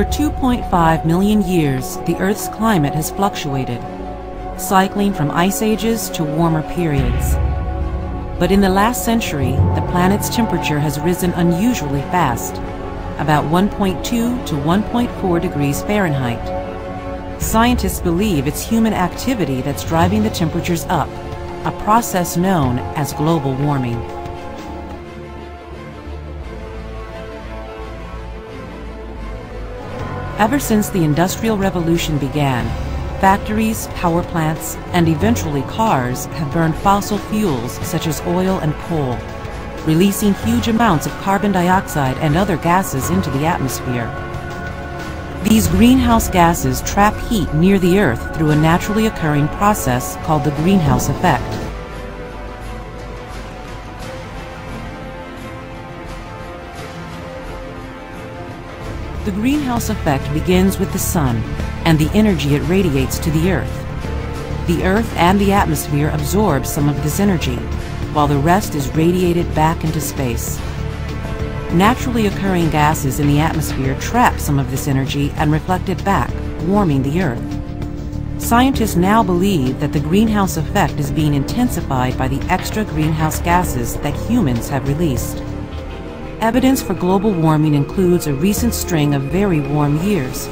For 2.5 million years, the Earth's climate has fluctuated, cycling from ice ages to warmer periods. But in the last century, the planet's temperature has risen unusually fast, about 1.2 to 1.4 degrees Fahrenheit. Scientists believe it's human activity that's driving the temperatures up, a process known as global warming. Ever since the Industrial Revolution began, factories, power plants, and eventually cars have burned fossil fuels such as oil and coal, releasing huge amounts of carbon dioxide and other gases into the atmosphere. These greenhouse gases trap heat near the Earth through a naturally occurring process called the greenhouse effect. The greenhouse effect begins with the sun and the energy it radiates to the Earth. The Earth and the atmosphere absorb some of this energy, while the rest is radiated back into space. Naturally occurring gases in the atmosphere trap some of this energy and reflect it back, warming the Earth. Scientists now believe that the greenhouse effect is being intensified by the extra greenhouse gases that humans have released. Evidence for global warming includes a recent string of very warm years.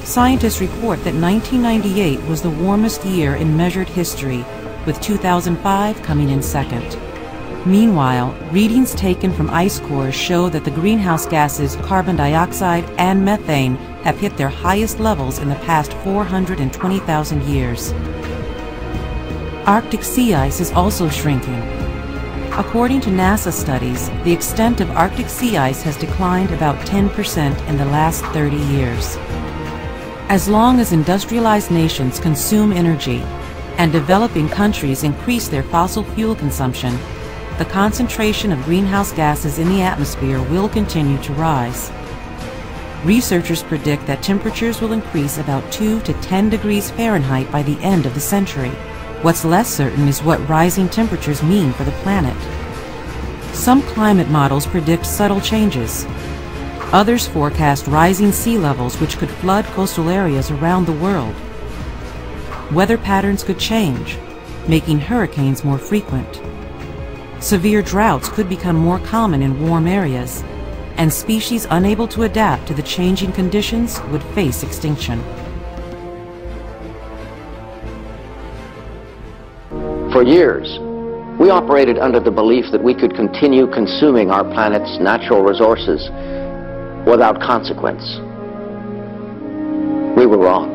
Scientists report that 1998 was the warmest year in measured history, with 2005 coming in second. Meanwhile, readings taken from ice cores show that the greenhouse gases carbon dioxide and methane have hit their highest levels in the past 420,000 years. Arctic sea ice is also shrinking. According to NASA studies, the extent of Arctic sea ice has declined about 10% in the last 30 years. As long as industrialized nations consume energy and developing countries increase their fossil fuel consumption, the concentration of greenhouse gases in the atmosphere will continue to rise. Researchers predict that temperatures will increase about 2 to 10 degrees Fahrenheit by the end of the century. What's less certain is what rising temperatures mean for the planet. Some climate models predict subtle changes. Others forecast rising sea levels which could flood coastal areas around the world. Weather patterns could change, making hurricanes more frequent. Severe droughts could become more common in warm areas, and species unable to adapt to the changing conditions would face extinction. For years, we operated under the belief that we could continue consuming our planet's natural resources without consequence. We were wrong.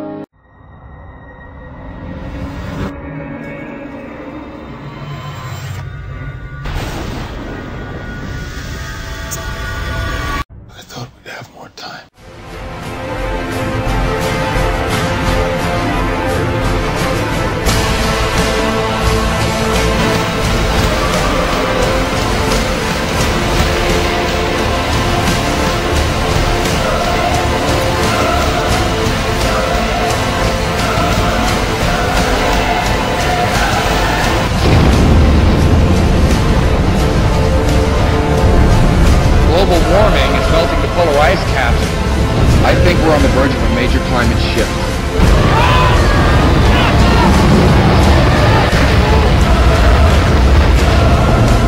I thought we'd have more time. Global warming is melting the polar ice caps. I think we're on the verge of a major climate shift.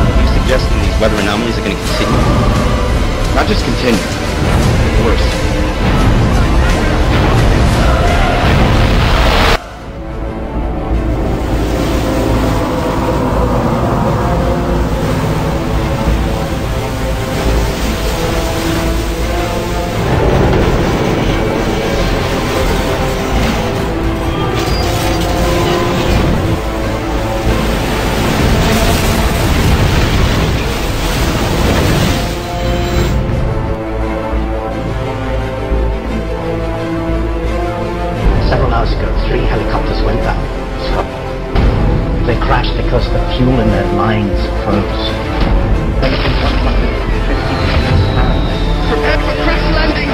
Are you suggesting these weather anomalies are going to continue? Not just continue. Worse. Several hours ago, 3 helicopters went down. They crashed because the fuel in their lines froze. Prepare for crash landing!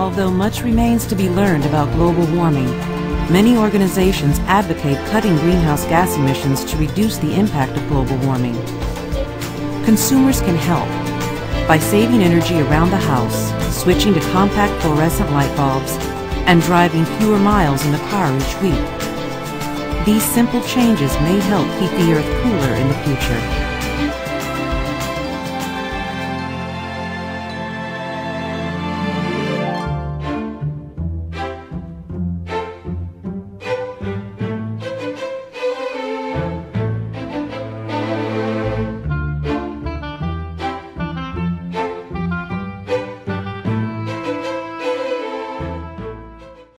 Although much remains to be learned about global warming, many organizations advocate cutting greenhouse gas emissions to reduce the impact of global warming. Consumers can help by saving energy around the house, switching to compact fluorescent light bulbs, and driving fewer miles in the car each week. These simple changes may help keep the Earth cooler in the future.